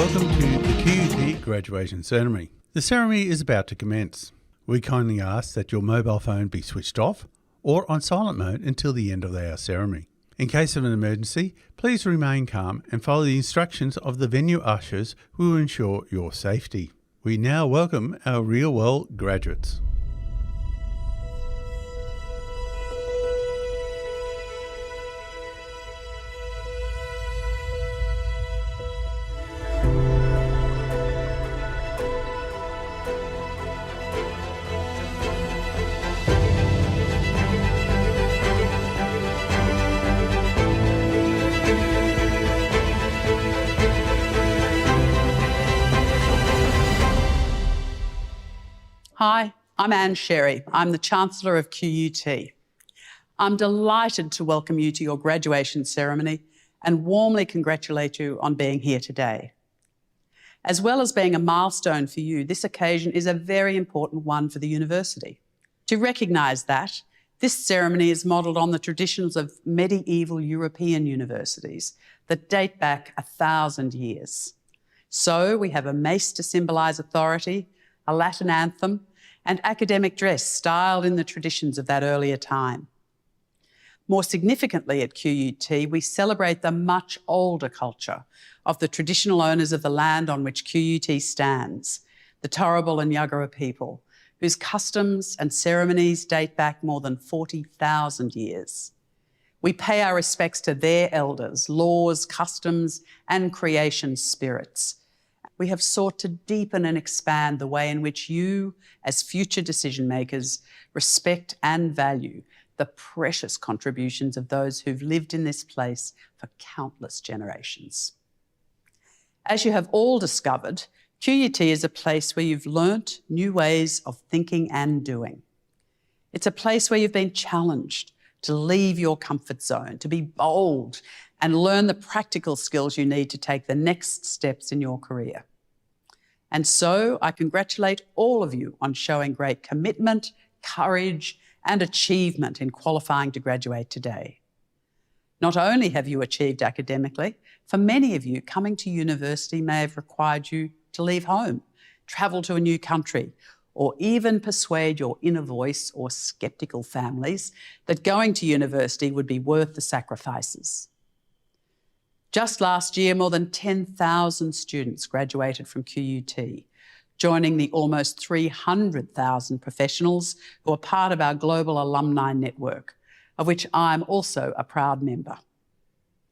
Welcome to the QUT graduation ceremony. The ceremony is about to commence. We kindly ask that your mobile phone be switched off or on silent mode until the end of our ceremony. In case of an emergency, please remain calm and follow the instructions of the venue ushers who will ensure your safety. We now welcome our real world graduates. Hi, I'm Anne Sherry. I'm the Chancellor of QUT. I'm delighted to welcome you to your graduation ceremony and warmly congratulate you on being here today. As well as being a milestone for you, this occasion is a very important one for the university. To recognise that, this ceremony is modelled on the traditions of medieval European universities that date back 1,000 years. So we have a mace to symbolise authority, a Latin anthem, and academic dress styled in the traditions of that earlier time. More significantly at QUT, we celebrate the much older culture of the traditional owners of the land on which QUT stands, the Turrbal and Yagara people, whose customs and ceremonies date back more than 40,000 years. We pay our respects to their elders, laws, customs, and creation spirits. We have sought to deepen and expand the way in which you, as future decision makers, respect and value the precious contributions of those who've lived in this place for countless generations. As you have all discovered, QUT is a place where you've learnt new ways of thinking and doing. It's a place where you've been challenged to leave your comfort zone, to be bold and learn the practical skills you need to take the next steps in your career. And so I congratulate all of you on showing great commitment, courage, and achievement in qualifying to graduate today. Not only have you achieved academically, for many of you, coming to university may have required you to leave home, travel to a new country, or even persuade your inner voice or sceptical families that going to university would be worth the sacrifices. Just last year, more than 10,000 students graduated from QUT, joining the almost 300,000 professionals who are part of our global alumni network, of which I'm also a proud member.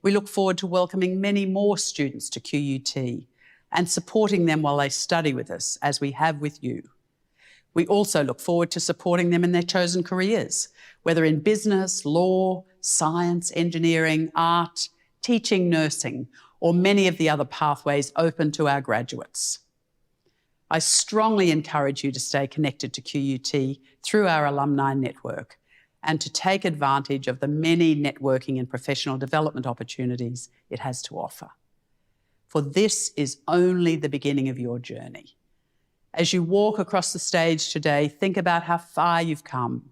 We look forward to welcoming many more students to QUT and supporting them while they study with us, as we have with you. We also look forward to supporting them in their chosen careers, whether in business, law, science, engineering, art, teaching, nursing, or many of the other pathways open to our graduates. I strongly encourage you to stay connected to QUT through our alumni network and to take advantage of the many networking and professional development opportunities it has to offer. For this is only the beginning of your journey. As you walk across the stage today, think about how far you've come.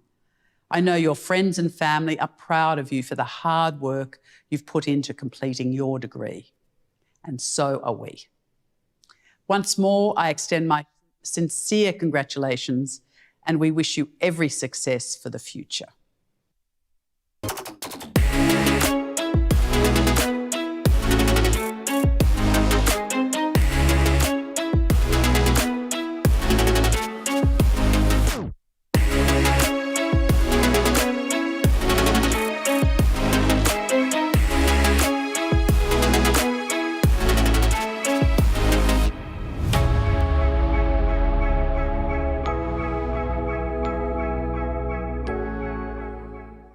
I know your friends and family are proud of you for the hard work you've put into completing your degree, and so are we. Once more, I extend my sincere congratulations, and we wish you every success for the future.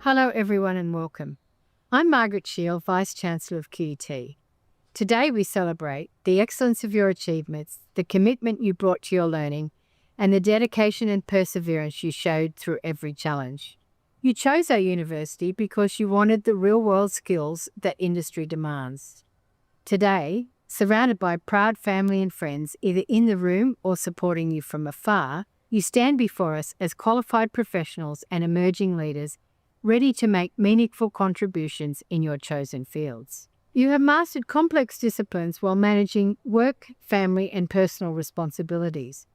Hello everyone and welcome. I'm Margaret Shield, Vice-Chancellor of QUT. Today we celebrate the excellence of your achievements, the commitment you brought to your learning, and the dedication and perseverance you showed through every challenge. You chose our university because you wanted the real-world skills that industry demands. Today, surrounded by proud family and friends, either in the room or supporting you from afar, you stand before us as qualified professionals and emerging leaders ready to make meaningful contributions in your chosen fields. You have mastered complex disciplines while managing work, family, and personal responsibilities.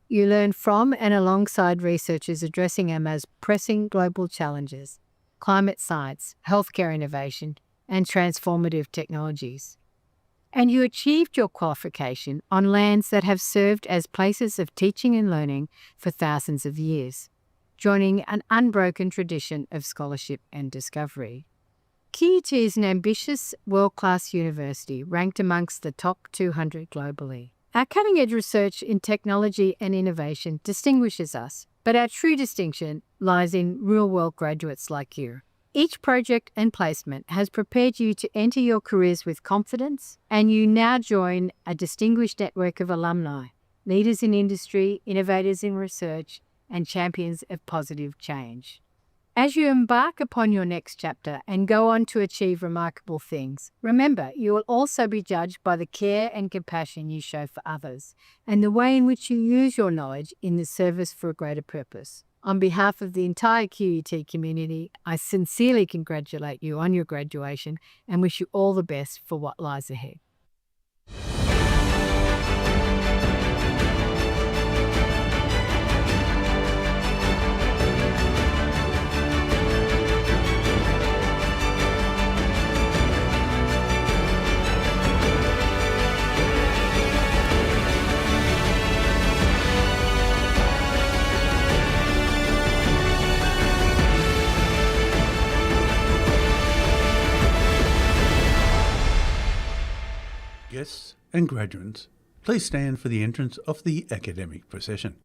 You learn from and alongside researchers addressing our most pressing global challenges: climate science, healthcare innovation, and transformative technologies. And you achieved your qualification on lands that have served as places of teaching and learning for thousands of years, joining an unbroken tradition of scholarship and discovery. QUT is an ambitious, world-class university ranked amongst the top 200 globally. Our cutting-edge research in technology and innovation distinguishes us, but our true distinction lies in real-world graduates like you. Each project and placement has prepared you to enter your careers with confidence, and you now join a distinguished network of alumni, leaders in industry, innovators in research, and champions of positive change. As you embark upon your next chapter and go on to achieve remarkable things, remember you will also be judged by the care and compassion you show for others and the way in which you use your knowledge in the service for a greater purpose. On behalf of the entire QUT community, I sincerely congratulate you on your graduation and wish you all the best for what lies ahead. Guests and graduates, please stand for the entrance of the academic procession.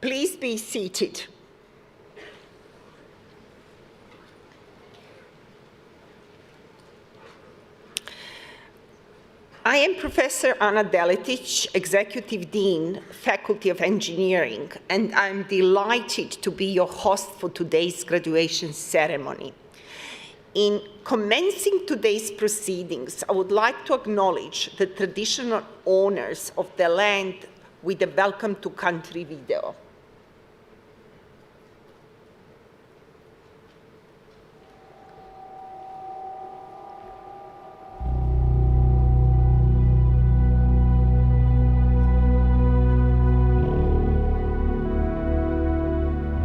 Please be seated. I am Professor Ana Deletic, Executive Dean, Faculty of Engineering, and I'm delighted to be your host for today's graduation ceremony. In commencing today's proceedings, I would like to acknowledge the traditional owners of the land with a welcome to country video.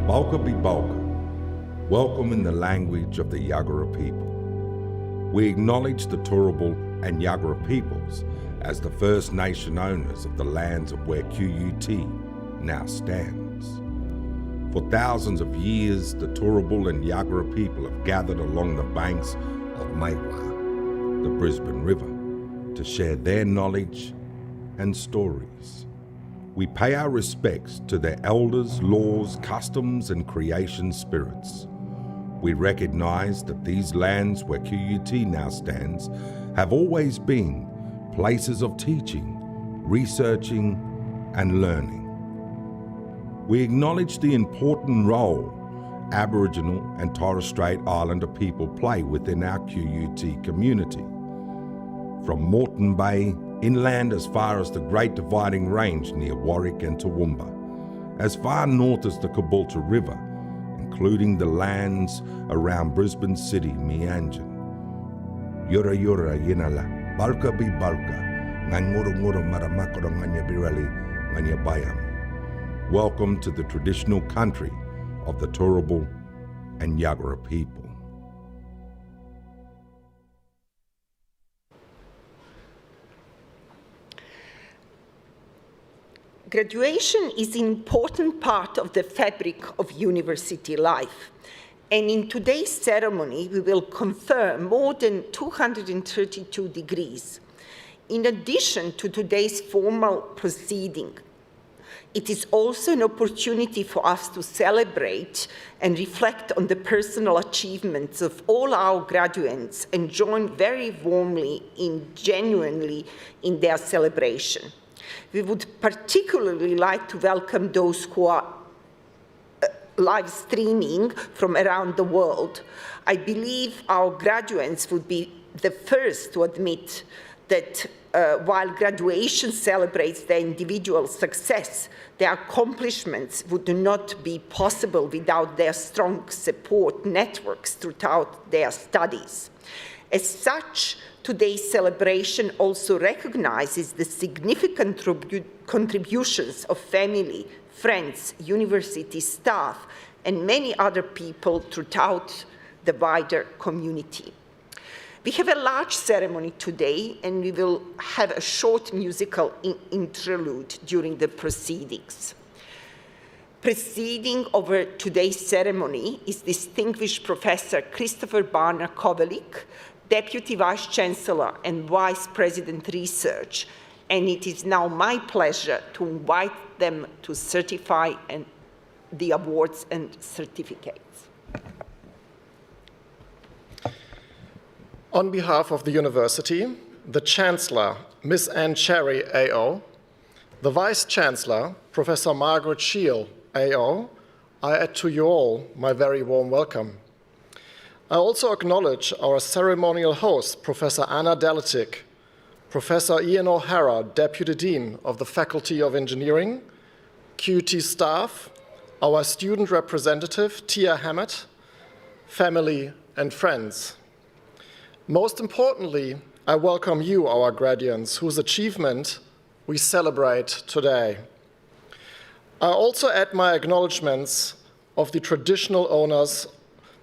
Balka be Balka, welcome in the language of the Yagara people. We acknowledge the Turrbal and Yagara peoples as the First Nation owners of the lands of where QUT now stands. For thousands of years, the Turrbal and Yagara people have gathered along the banks of Maiwa, the Brisbane River, to share their knowledge and stories. We pay our respects to their elders, laws, customs, and creation spirits. We recognize that these lands where QUT now stands have always been places of teaching, researching, and learning. We acknowledge the important role Aboriginal and Torres Strait Islander people play within our QUT community. From Moreton Bay, inland as far as the Great Dividing Range near Warwick and Toowoomba, as far north as the Caboolture River, including the lands around Brisbane City, Meanjin. Yura yura yinala, balka bi balka, nganguru maramakoro nganya birali, nganya bayam. Welcome to the traditional country of the Turrbal and Yagara people. Graduation is an important part of the fabric of university life. And in today's ceremony, we will confer more than 232 degrees. In addition to today's formal proceeding, it is also an opportunity for us to celebrate and reflect on the personal achievements of all our graduates and join very warmly and genuinely in their celebration. We would particularly like to welcome those who are live streaming from around the world. I believe our graduates would be the first to admit that while graduation celebrates their individual success, their accomplishments would not be possible without their strong support networks throughout their studies. As such, today's celebration also recognizes the significant contributions of family, friends, university staff, and many other people throughout the wider community. We have a large ceremony today, and we will have a short musical interlude during the proceedings. Presiding over today's ceremony is distinguished Professor Christopher Barner-Kovelik, Deputy Vice-Chancellor and Vice President Research, and it is now my pleasure to invite them to certify the awards and certificates. On behalf of the University, the Chancellor, Ms. Anne Cherry, AO, the Vice-Chancellor, Professor Margaret Shiel, AO, I add to you all my very warm welcome. I also acknowledge our ceremonial host, Professor Ana Deletic, Professor Ian O'Hara, Deputy Dean of the Faculty of Engineering, QUT staff, our student representative, Tia Hammett, family and friends. Most importantly, I welcome you, our graduates, whose achievement we celebrate today. I also add my acknowledgements of the traditional owners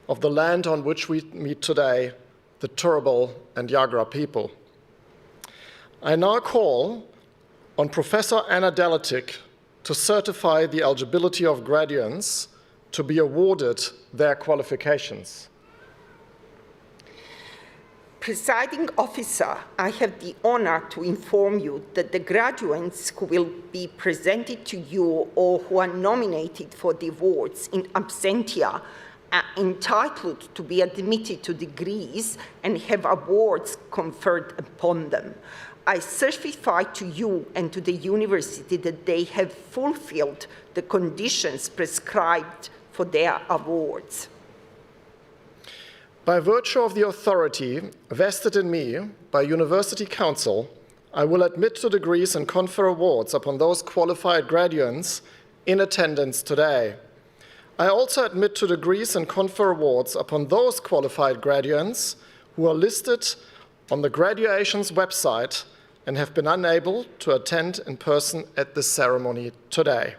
of the land on which we meet today, the Turrbal and Yagara people. I now call on Professor Ana Deletic to certify the eligibility of graduates to be awarded their qualifications. Presiding officer, I have the honor to inform you that the graduates who will be presented to you or who are nominated for the awards in absentia are entitled to be admitted to degrees and have awards conferred upon them. I certify to you and to the university that they have fulfilled the conditions prescribed for their awards. By virtue of the authority vested in me by University Council, I will admit to degrees and confer awards upon those qualified graduates in attendance today. I also admit to degrees and confer awards upon those qualified graduates who are listed on the graduation's website and have been unable to attend in person at this ceremony today.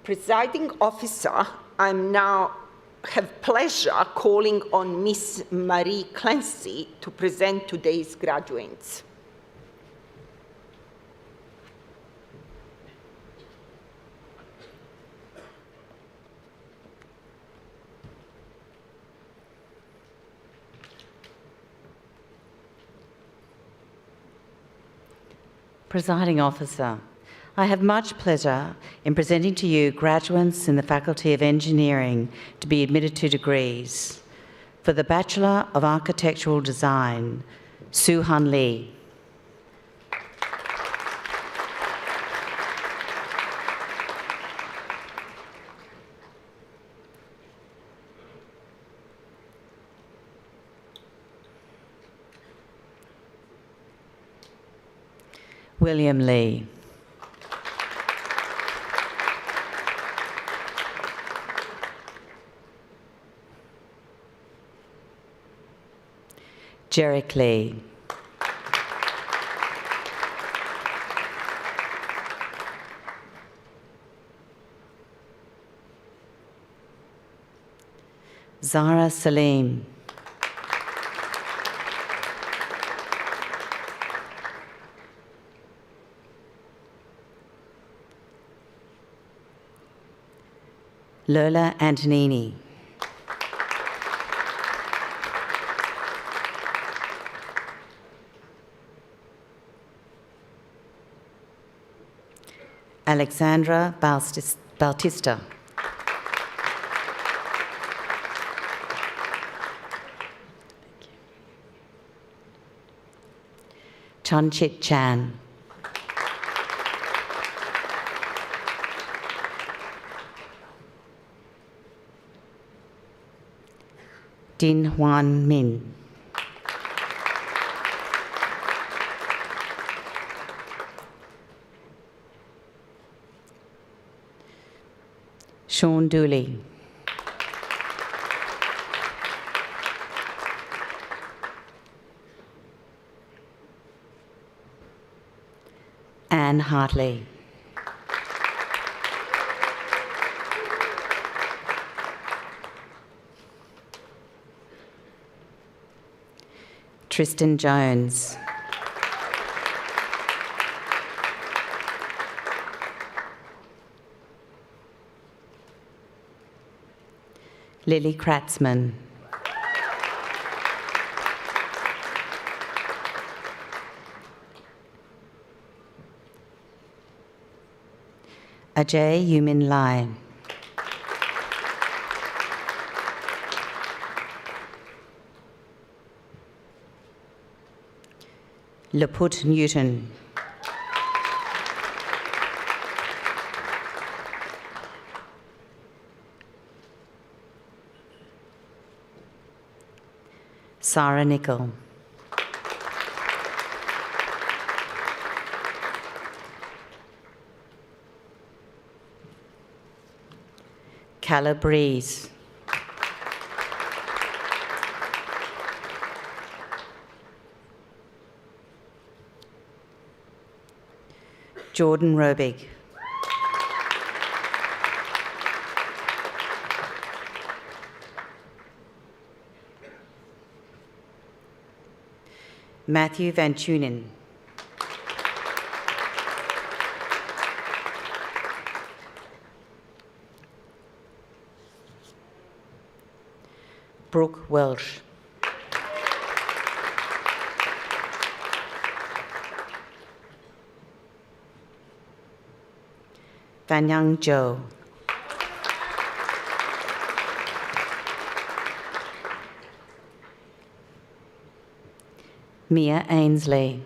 Presiding officer, I now have pleasure calling on Miss Marie Clancy to present today's graduates. Presiding Officer, I have much pleasure in presenting to you graduates in the Faculty of Engineering to be admitted to degrees. For the Bachelor of Architectural Design, Soo-Han Lee. William Lee. Jerick Lee. Zara Salim. Lola Antonini. Alexandra Bautista. Chonchit Chan. Din Huan Min. Sean Dooley. Anne Hartley. Tristan Jones. Lily Kratzman. Ajay Yumin Lai. Laput Newton. Sarah Nicol. Calla Breeze. Jordan Robig. Matthew Van Tunen. Brooke Welsh. Vanyang Zhou. Mia Ainsley.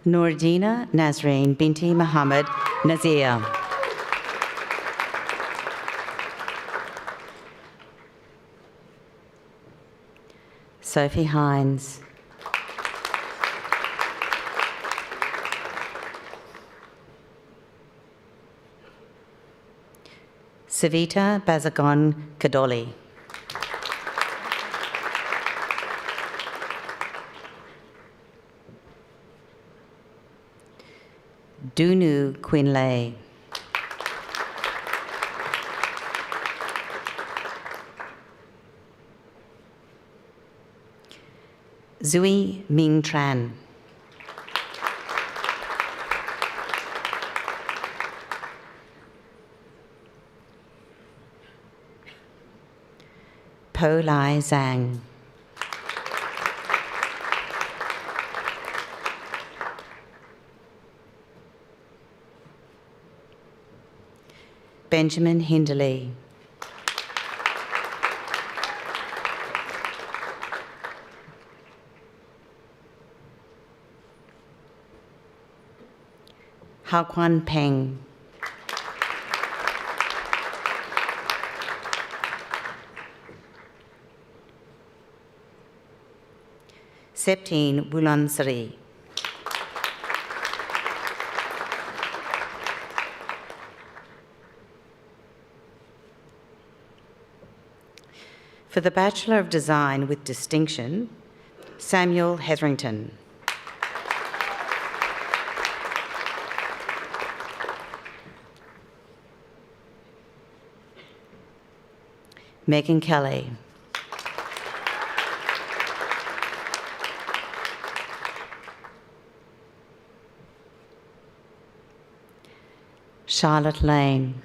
Noordina Nazreen binti Muhammad Nazir. Sophie Hines. Savita Bazagon Kadoli. Dunu Quinlay. Zui Ming Tran. Po Lai Zhang. Benjamin Hinderley. Hao Quan Peng. Septine Wulansari. For the Bachelor of Design with Distinction, Samuel Hetherington. Megan Kelly. Charlotte Lane.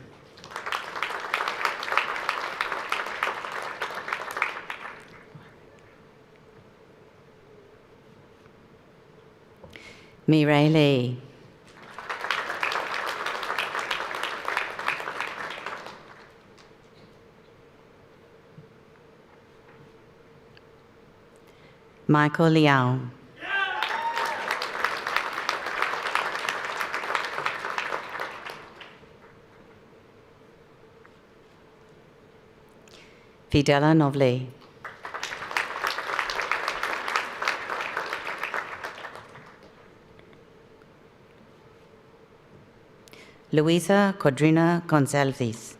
Mireille Lee. Michael Liao. Fidela Novli. Luisa Codrina Gonzalez.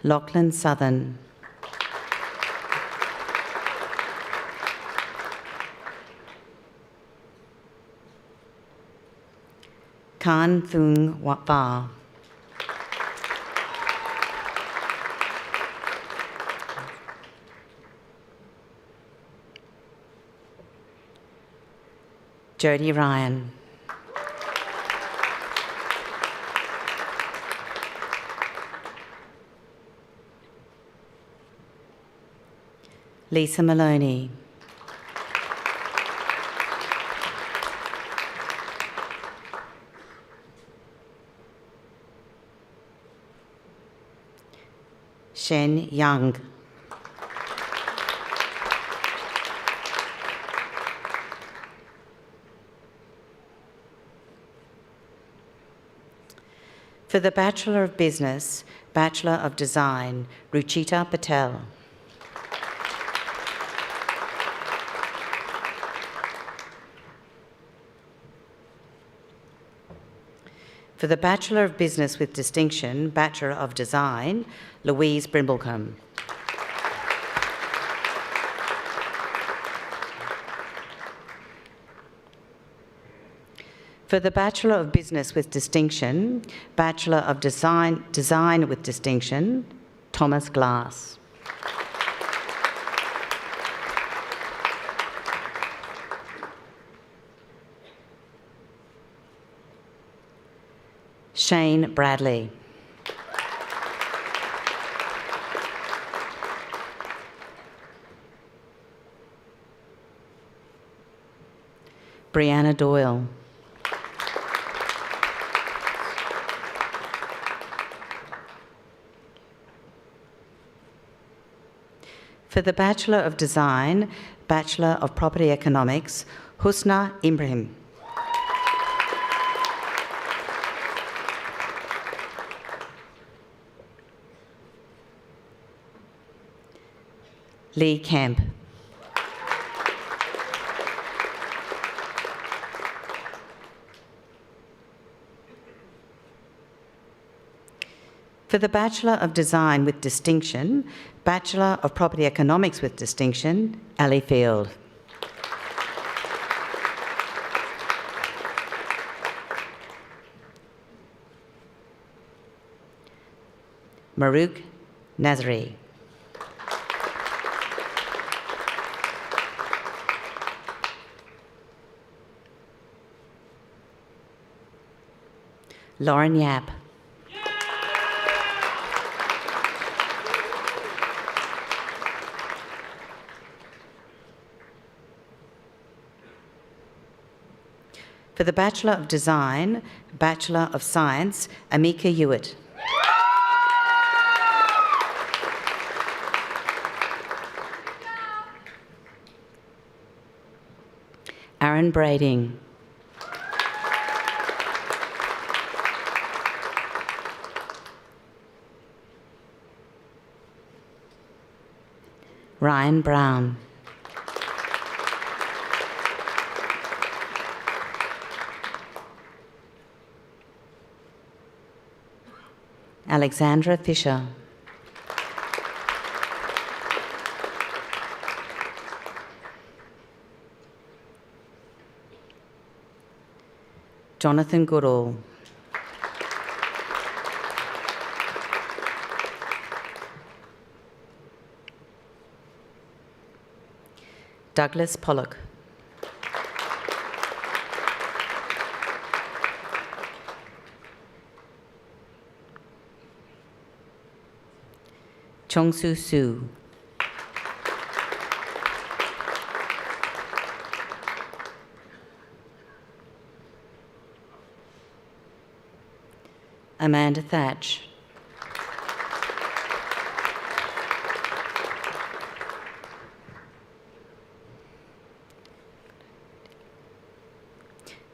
Lachlan Southern. Khan Thung Ba. Jody Ryan. Lisa Maloney. Shen Yang. For the Bachelor of Business, Bachelor of Design, Ruchita Patel. For the Bachelor of Business with Distinction, Bachelor of Design, Louise Brimblecombe. For the Bachelor of Business with Distinction, Bachelor of Design with Distinction, Thomas Glass. Shane Bradley. Brianna Doyle. For the Bachelor of Design, Bachelor of Property Economics, Husna Ibrahim. Lee Camp. For the Bachelor of Design with Distinction, Bachelor of Property Economics with Distinction, Ali Field. Marouk Nazri. Lauren Yap. For the Bachelor of Design, Bachelor of Science, Amika Hewitt. Aaron Brading. Ryan Brown. Alexandra Fisher. Jonathan Goodall. Douglas Pollock. Chong-Soo Soo. Amanda Thatch.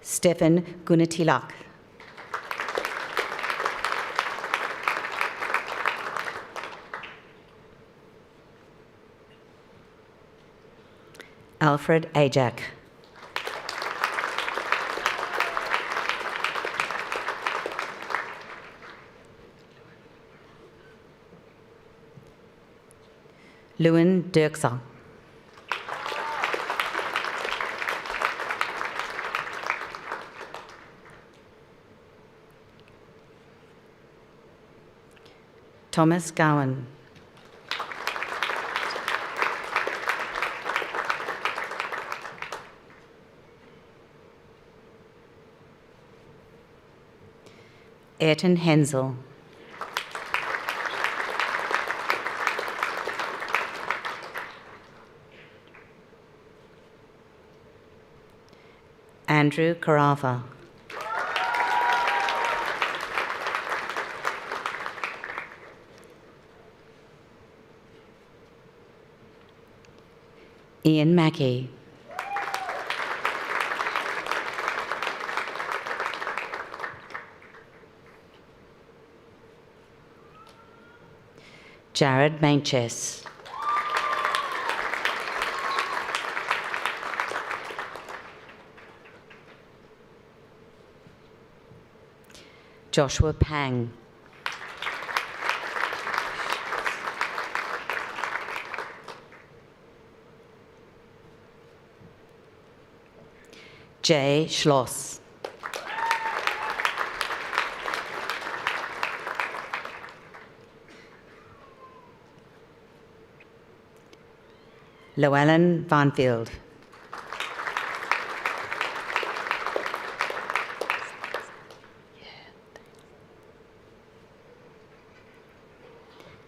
Stefan Gunatilak. Alfred Ajak. Lewin Dirkser. Thomas Gowan. Ayrton Hensel. Andrew Carafa. Ian Mackey. Jared Manches. Joshua Pang. Jay Schloss. Llewellyn Vanfield.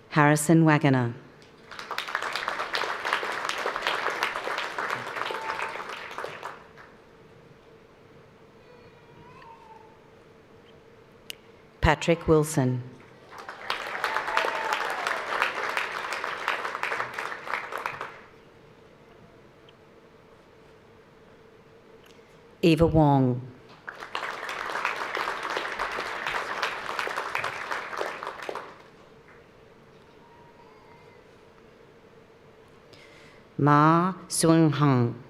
Harrison Wagoner. Patrick Wilson. Eva Wong. Ma Seung Hung.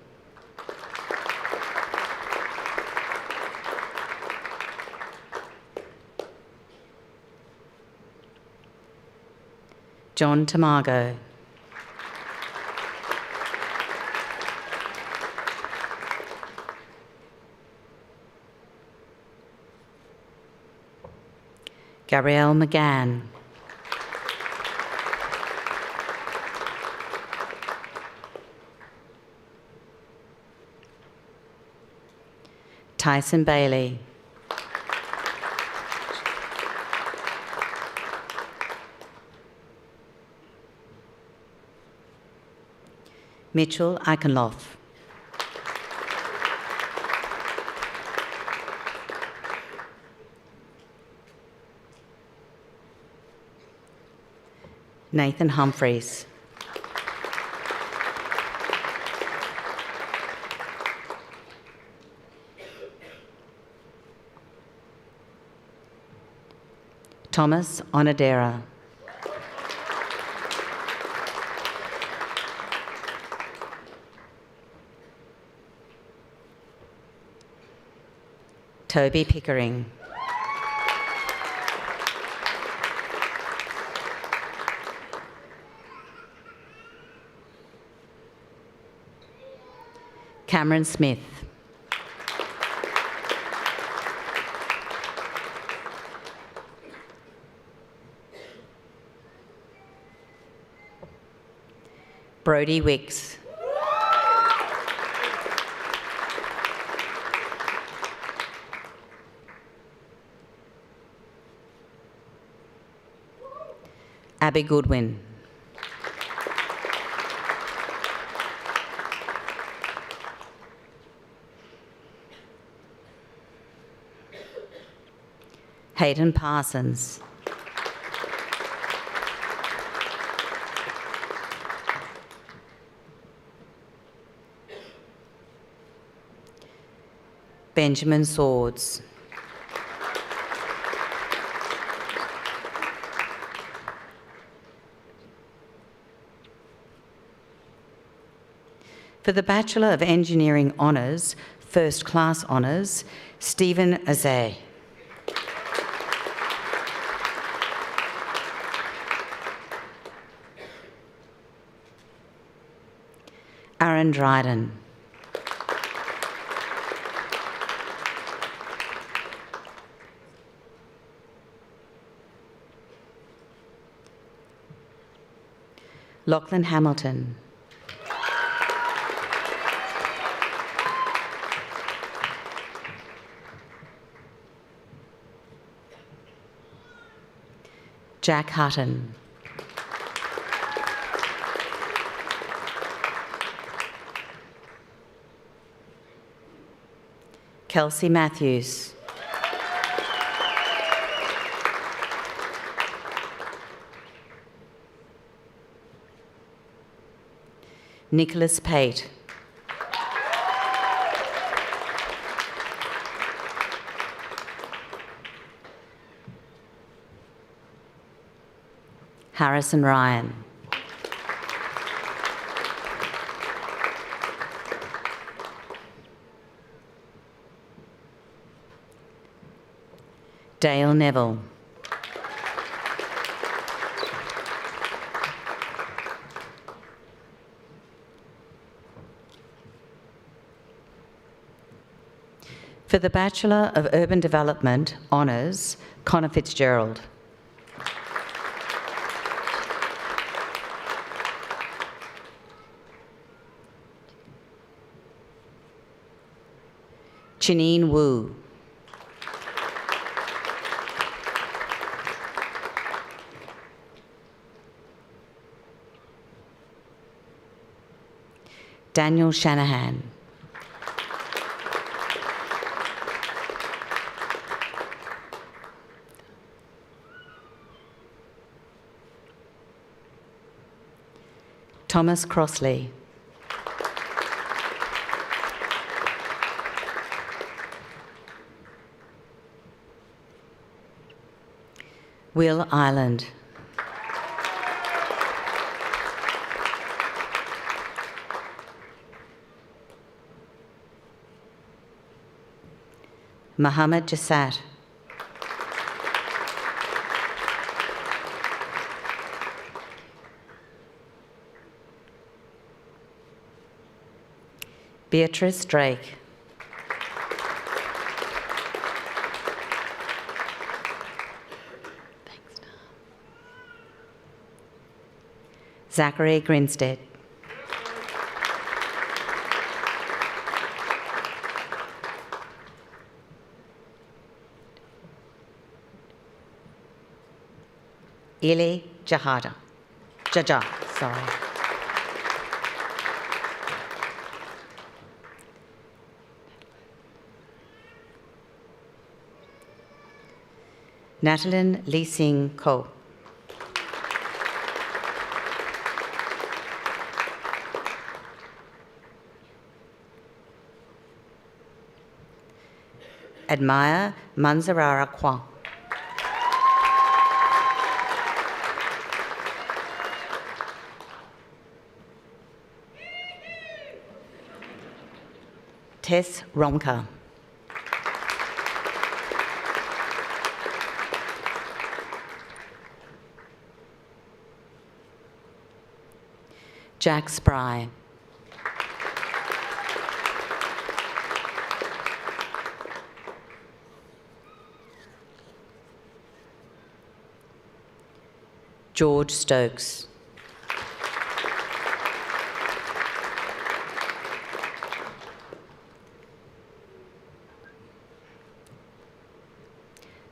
John Tamago. Gabrielle McGann. Tyson Bailey. Mitchell Eichenloff. Nathan Humphreys. Thomas Onodera. Toby Pickering. Cameron Smith. Brodie Wicks. Abby Goodwin. Hayden Parsons. Benjamin Swords. For the Bachelor of Engineering Honours, First Class Honours, Stephen Azay. Aaron Dryden. Lachlan Hamilton. Jack Hutton. Kelsey Matthews. Nicholas Pate. Harrison Ryan. Dale Neville. For the Bachelor of Urban Development Honours, Connor Fitzgerald. Chineen Wu. Daniel Shanahan. Thomas Crossley. Will Ireland. Mohammed Jassat. Beatrice Drake. Zachary Grinstead. Ili Jaja, sorry. Natalyn Lee Sing Ko. Admire Manzarara Kwang. Tess Romka. Jack Spry. George Stokes.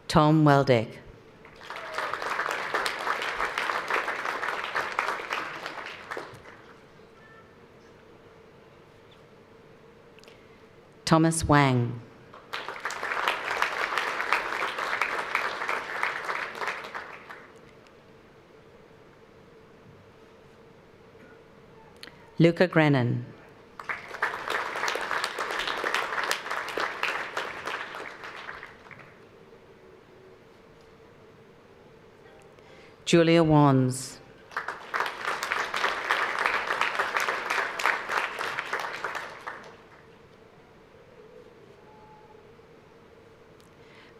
Tom Weldeck. Thomas Wang. Luca Grennan. Julia Wands.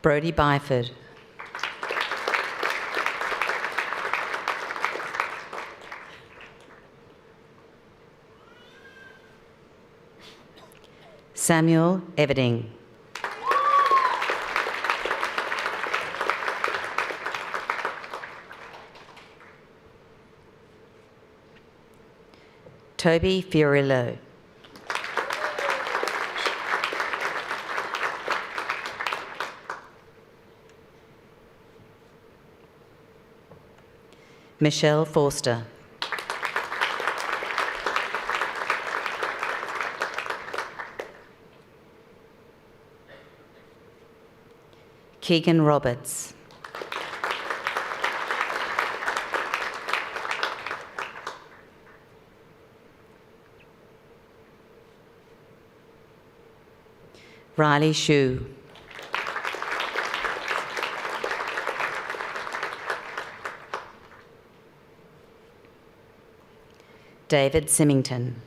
Brodie Byford. Samuel Everding. Toby Fiorillo. Michelle Forster. Keegan Roberts. Riley Shue. David Symington.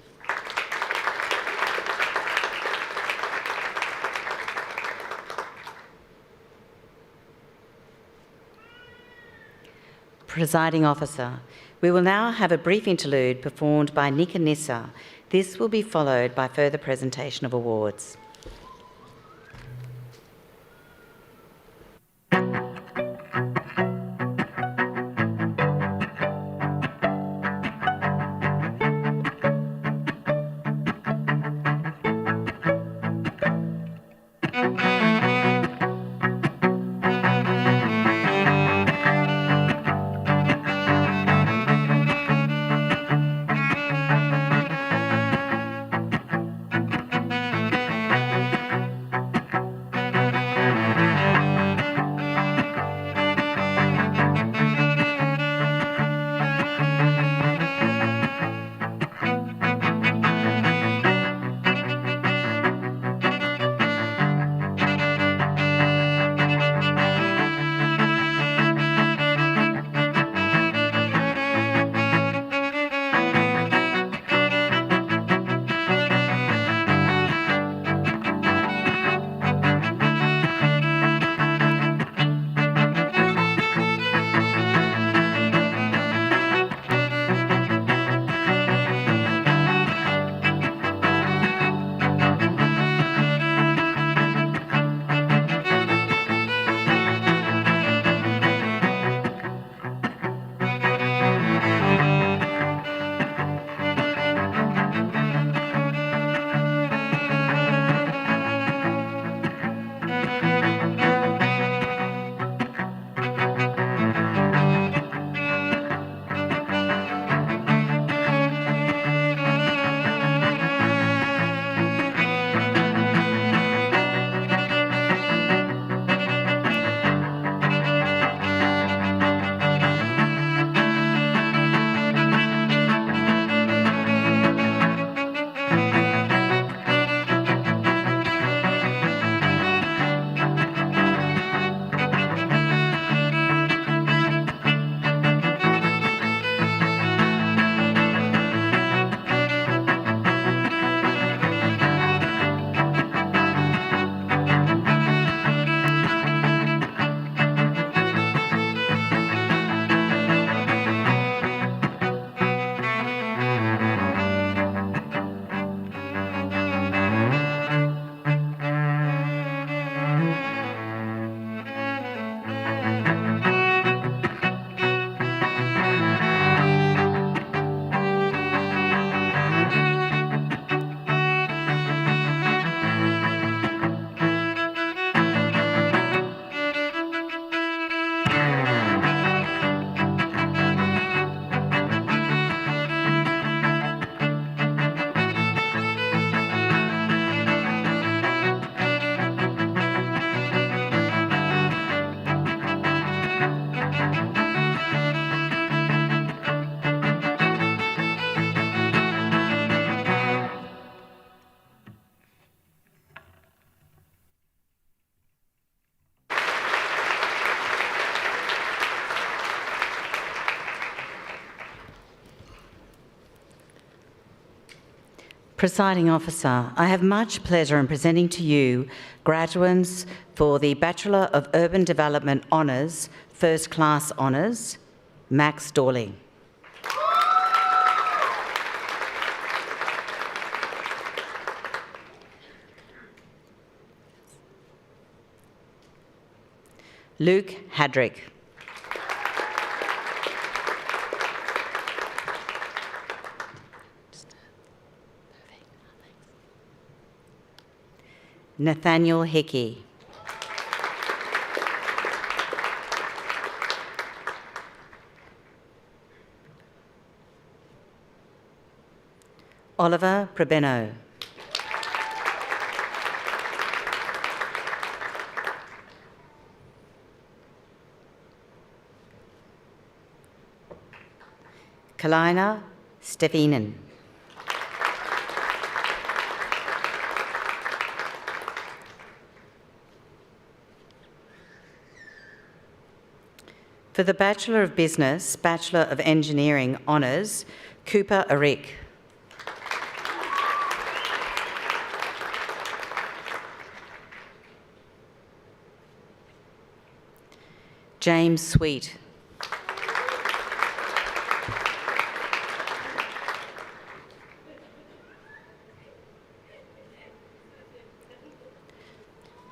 Presiding Officer, we will now have a brief interlude performed by Nika Nissa. This will be followed by further presentation of awards. Presiding Officer, I have much pleasure in presenting to you graduates for the Bachelor of Urban Development Honours, First Class Honours, Max Dawley. Luke Hadrick. Nathaniel Hickey. Oliver Prebeno. Kalina Stefinen. For the Bachelor of Business, Bachelor of Engineering Honours, Cooper Arick. James Sweet.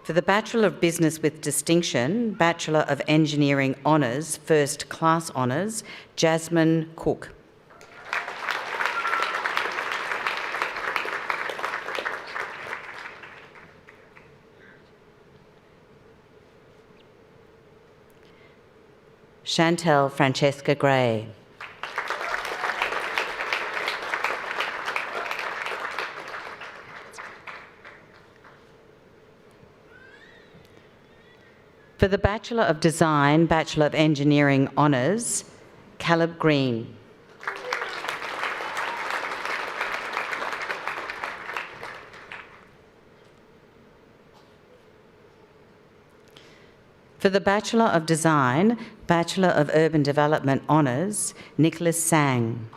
For the Bachelor of Business with Distinction, Bachelor of Engineering Honours, First Class Honours, Jasmine Cook. Chantel Francesca Gray. For the Bachelor of Design, Bachelor of Engineering Honours, Caleb Green. For the Bachelor of Design, Bachelor of Urban Development Honours, Nicholas Sang.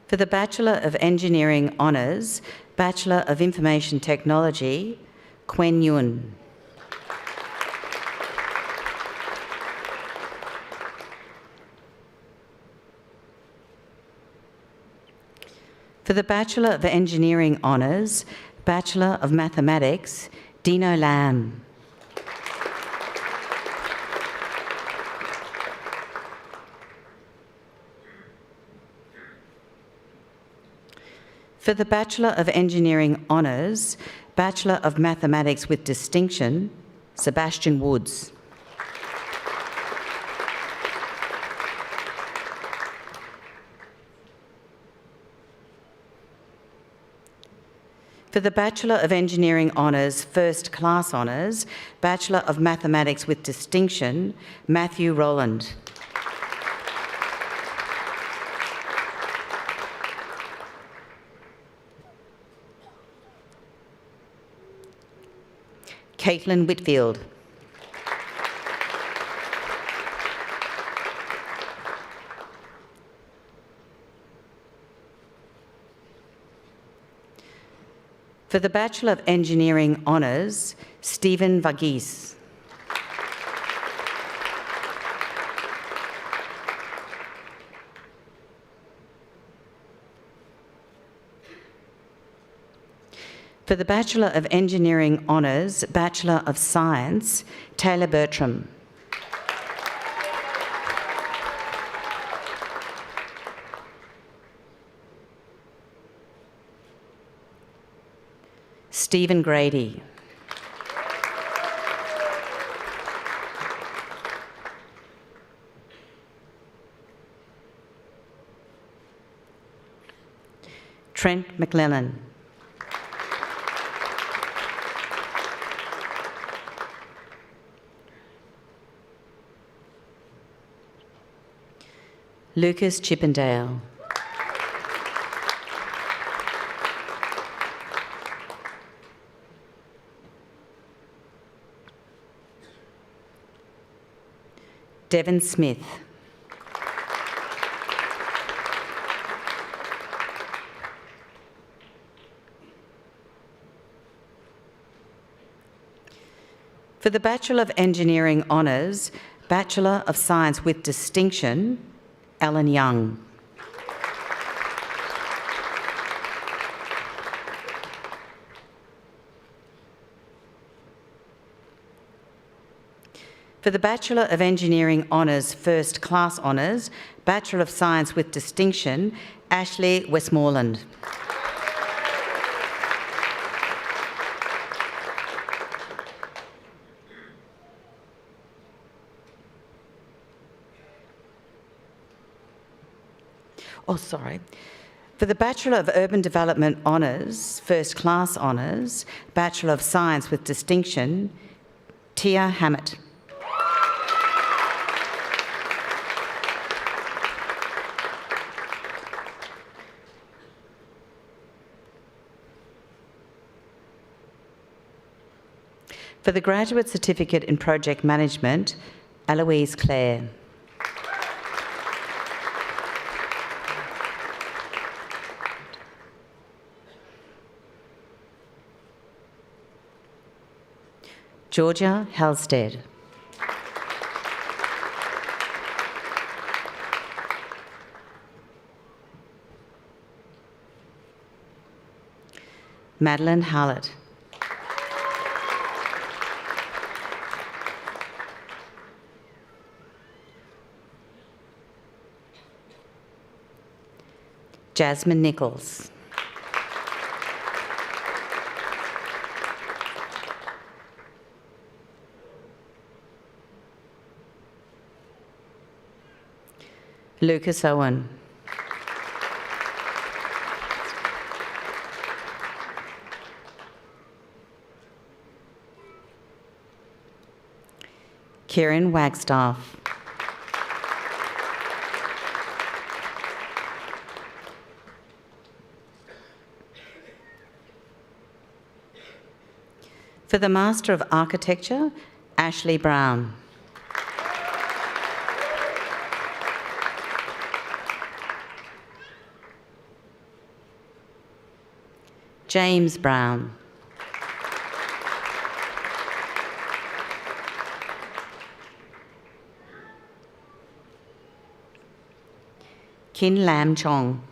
For the Bachelor of Engineering Honours, Bachelor of Information Technology, Quen Yun. For the Bachelor of Engineering Honours, Bachelor of Mathematics, Dino Lam. For the Bachelor of Engineering Honours, Bachelor of Mathematics with Distinction, Sebastian Woods. For the Bachelor of Engineering Honours, First Class Honours, Bachelor of Mathematics with Distinction, Matthew Rowland. Caitlin Whitfield. For the Bachelor of Engineering Honours, Stephen Vagis. For the Bachelor of Engineering Honours, Bachelor of Science, Taylor Bertram. Stephen Grady. Trent McLennan. Lucas Chippendale. Devon Smith. For the Bachelor of Engineering Honours, Bachelor of Science with Distinction, Alan Young. For the Bachelor of Engineering Honours, First Class Honours, Bachelor of Science with Distinction, Ashley Westmoreland. For the Bachelor of Urban Development Honours, First Class Honours, Bachelor of Science with Distinction, Tia Hammett. For the Graduate Certificate in Project Management, Eloise Clare. Georgia Halstead. Madeline Hallett. Jasmine Nichols. Lucas Owen. Kieran Wagstaff. For the Master of Architecture, Ashley Brown. James Brown. Kin Lam Chong.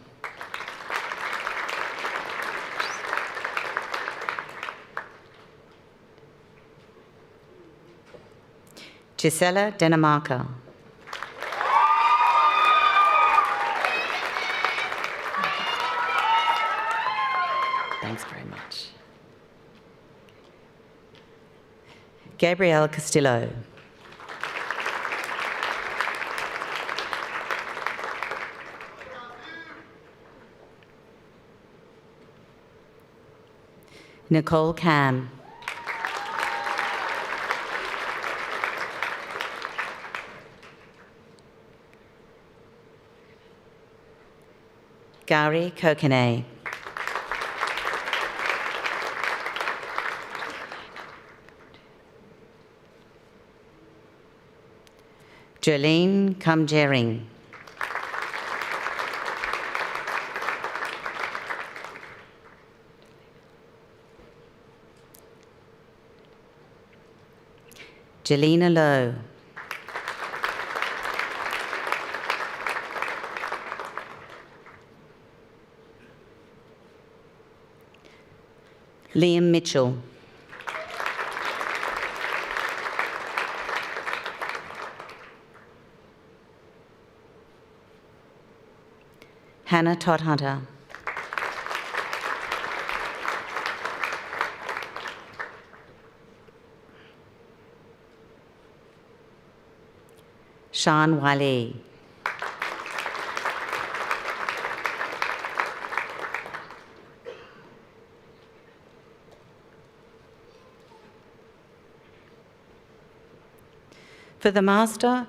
Gisela Denamarca. Thanks very much. Gabrielle Castillo. Nicole Cam. Gary Kokanay. Jolene Kumjering. Jelena Lowe. Liam Mitchell. Hannah Todd-Hunter. Sean Wiley. For the Master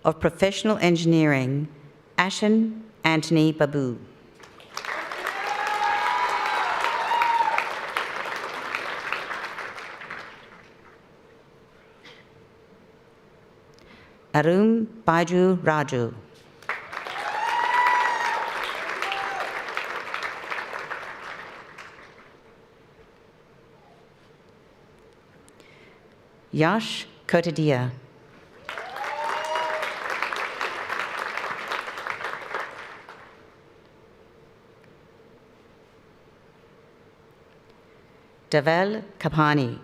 of Professional Engineering, Ashen Anthony Babu. Arun Baiju Raju. Yash Kotadia. Devel Kapani.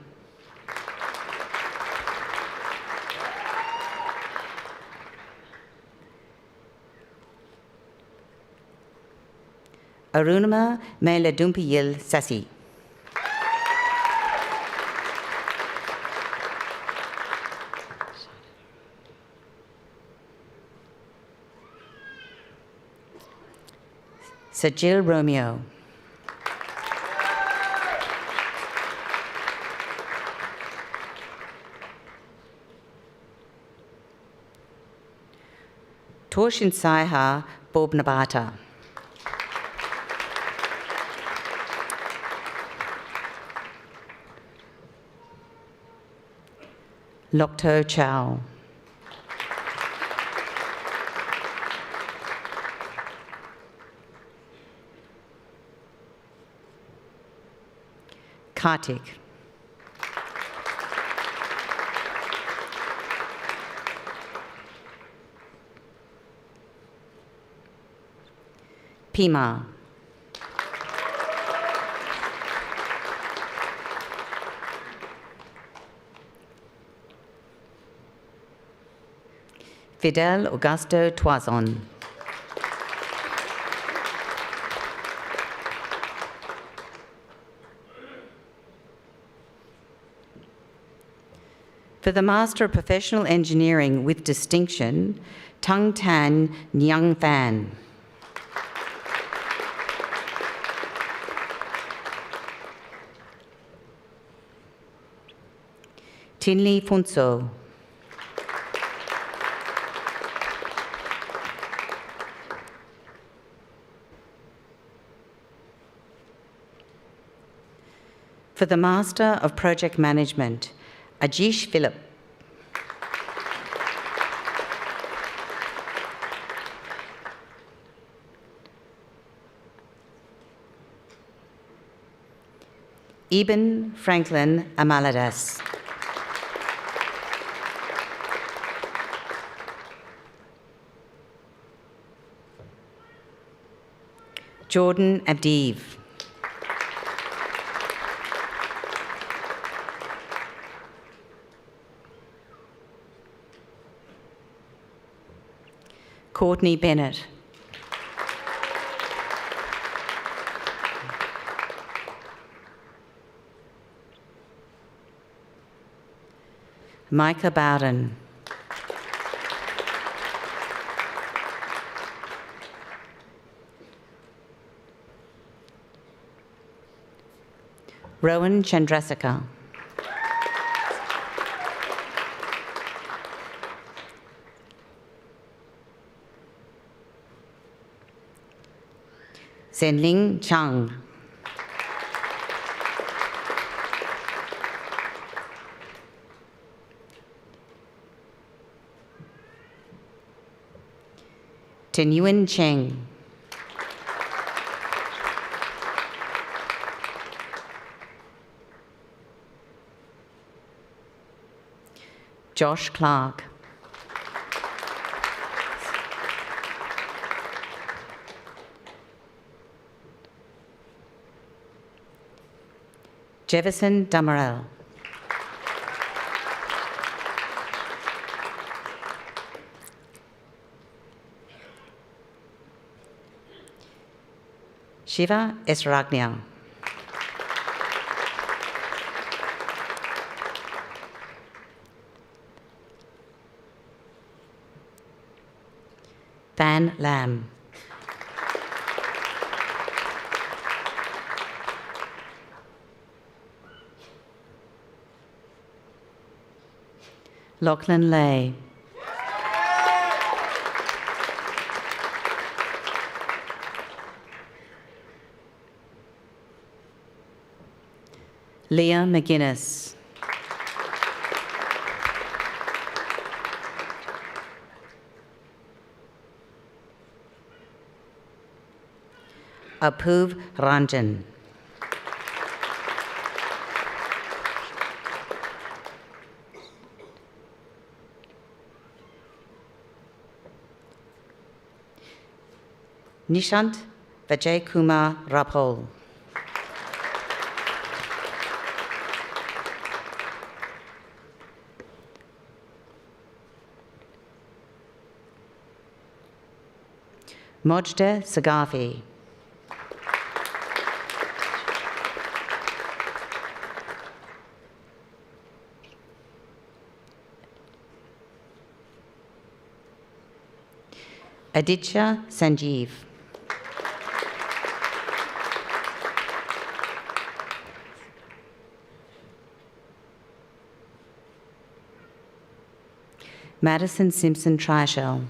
Arunima Meladumpiyil Sasi. Sajil Romeo. Torshin Saiha Bobnabata. Lokto Chow. Kartik. Pima. Fidel Augusto Toison. For the Master of Professional Engineering with Distinction, Tung Tan Nyang Fan. Tinli Funso. For the Master of Project Management, Ajish Philip. Eben Franklin Amaladas. Jordan Abdiv. Courtney Bennett. Micah Bowden. Rowan Chandrasekhar. Zenling Chang. Tenyuan Cheng. Josh Clark. Jefferson Damarel. Shiva Esragnia. Van Lam. Lachlan Lay. Leah McGuinness. Apuv Ranjan. Nishant Vijay Kumar Rapol. Mojda Sagafi. Aditya Sanjeev. Madison Simpson Trishell.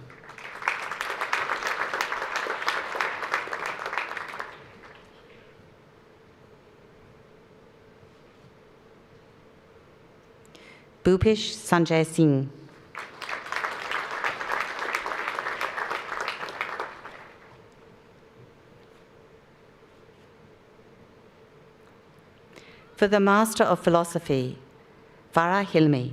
Bhupish Sanjay Singh. For the Master of Philosophy, Farah Hilmi.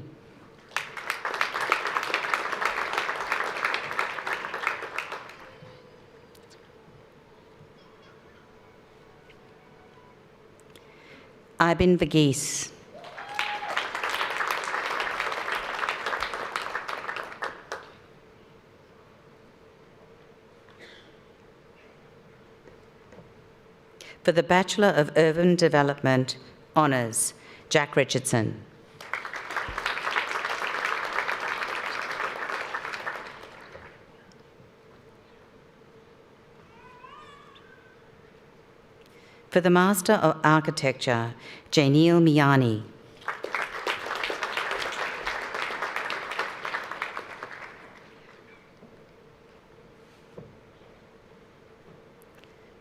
Ibn Verghese. For the Bachelor of Urban Development Honours, Jack Richardson. For the Master of Architecture, Jainil Miani.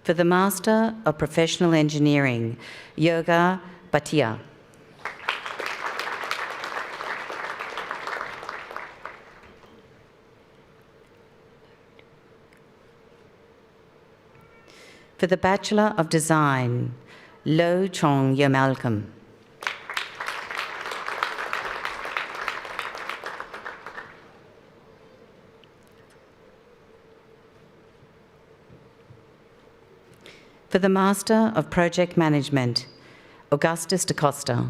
For the Master of Professional Engineering, Yoga Bhatia. For the Bachelor of Design, Lo Chong Yomalkam. For the Master of Project Management, Augustus da Costa.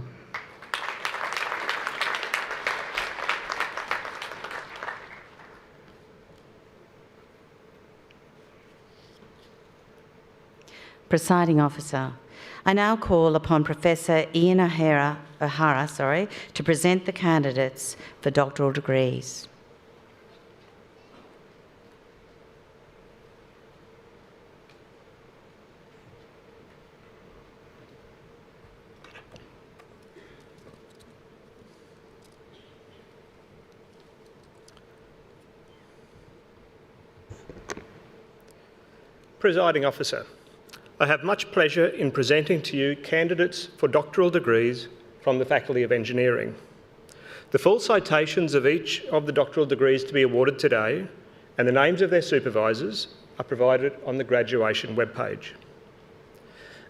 Presiding Officer, I now call upon Professor Ian O'Hara to present the candidates for doctoral degrees. Presiding Officer, I have much pleasure in presenting to you candidates for doctoral degrees from the Faculty of Engineering. The full citations of each of the doctoral degrees to be awarded today and the names of their supervisors are provided on the graduation webpage.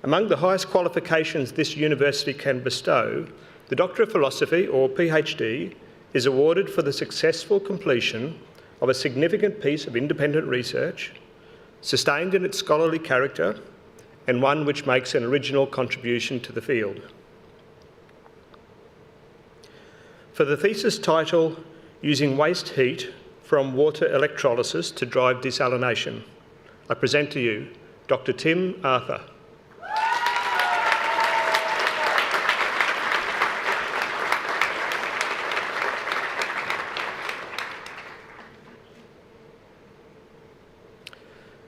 Among the highest qualifications this university can bestow, the Doctor of Philosophy, or PhD, is awarded for the successful completion of a significant piece of independent research, sustained in its scholarly character, and one which makes an original contribution to the field. For the thesis title, Using Waste Heat from Water Electrolysis to Drive Desalination, I present to you Dr. Tim Arthur.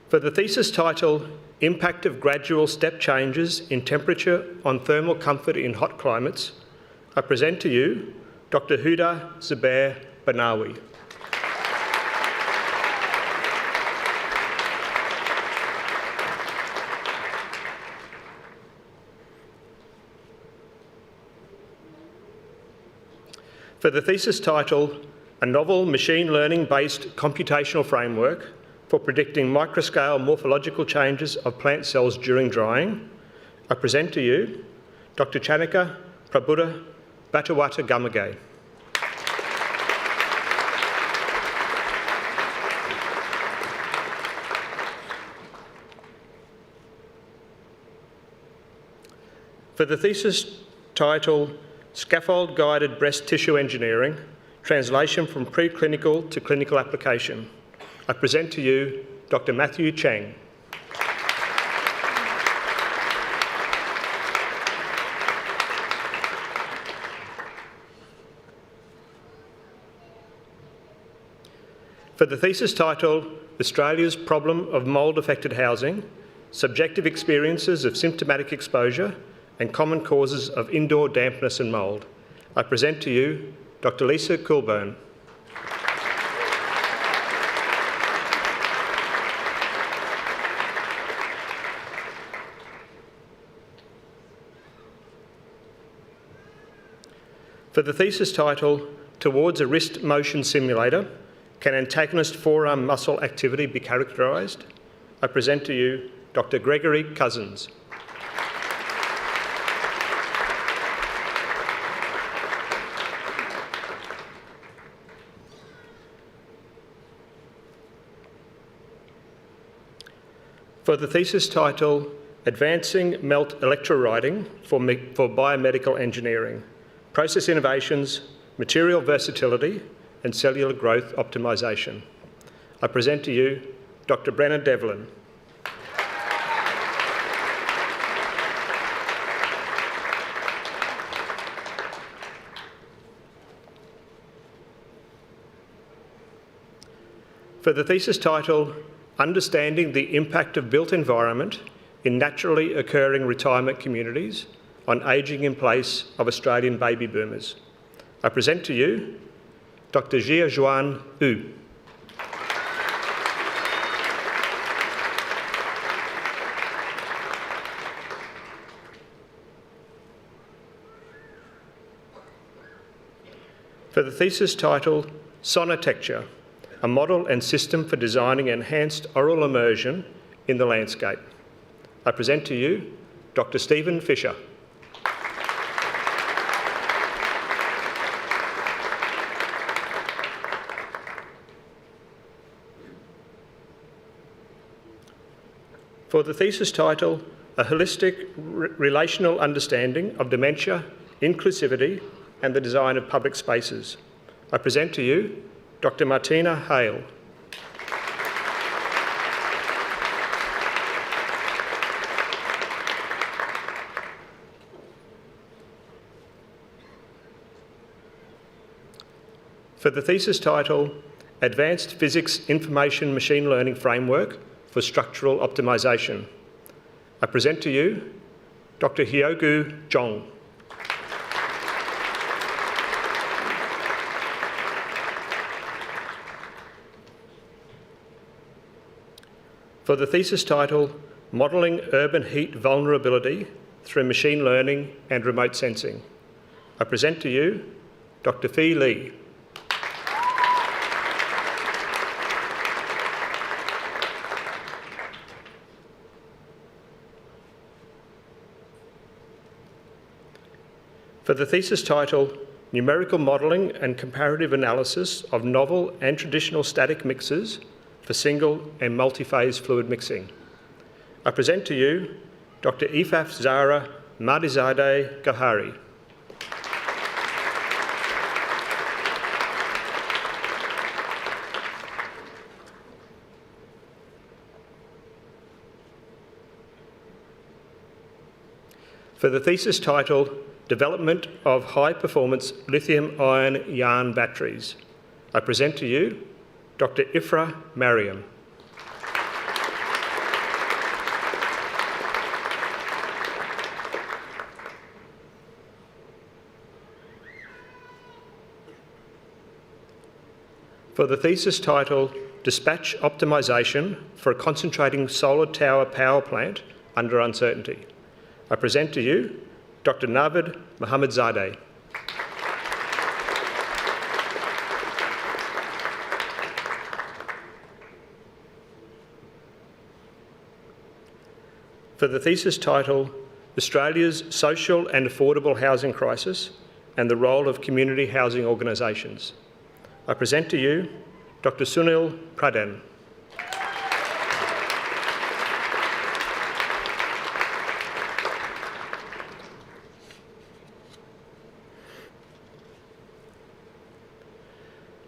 For the thesis title, Impact of Gradual Step Changes in Temperature on Thermal Comfort in Hot Climates, I present to you Dr. Huda Zubair Banawi. For the thesis title, A Novel Machine Learning-Based Computational Framework, for predicting microscale morphological changes of plant cells during drying, I present to you Dr. Chanika Prabuddha Batawata Gamage. For the thesis title, Scaffold-Guided Breast Tissue Engineering, Translation from Preclinical to Clinical Application, I present to you Dr. Matthew Chang. For the thesis title, Australia's Problem of Mould-Affected Housing, Subjective Experiences of Symptomatic Exposure and Common Causes of Indoor Dampness and Mould, I present to you Dr. Lisa Coolburn. For the thesis title, Towards a Wrist Motion Simulator, Can Antagonist Forearm Muscle Activity be Characterised? I present to you Dr. Gregory Cousins. For the thesis title, Advancing Melt Electrowriting for Biomedical Engineering, Process Innovations, Material Versatility and Cellular Growth Optimisation, I present to you Dr. Brenna Devlin. For the thesis title, Understanding the Impact of Built Environment in Naturally Occurring Retirement Communities on Ageing in Place of Australian Baby Boomers, I present to you Dr. Jia Juan Hu. For the thesis title, Sonotecture, a model and system for designing enhanced oral immersion in the landscape, I present to you Dr. Stephen Fisher. For the thesis title, A Holistic Relational Understanding of Dementia, Inclusivity and the Design of Public Spaces, I present to you Dr. Martina Hale. For the thesis title, Advanced Physics Information Machine Learning Framework for Structural Optimisation, I present to you Dr. Hyogu Zhong. For the thesis title, Modelling Urban Heat Vulnerability through Machine Learning and Remote Sensing, I present to you Dr. Fei Li. For the thesis title, Numerical Modelling and Comparative Analysis of Novel and Traditional Static Mixers for Single and Multi-Phase Fluid Mixing, I present to you Dr. Ifaf Zahra Madizadeh Gohari. For the thesis title, Development of High-Performance Lithium-Ion Yarn Batteries, I present to you Dr. Ifra Mariam. For the thesis title, Dispatch Optimisation for a Concentrating Solar Tower Power Plant Under Uncertainty, I present to you Dr. Navid Mohammed-Zadeh. for the thesis title, Australia's Social and Affordable Housing Crisis and the Role of Community Housing Organisations. I present to you Dr. Sunil Pradhan.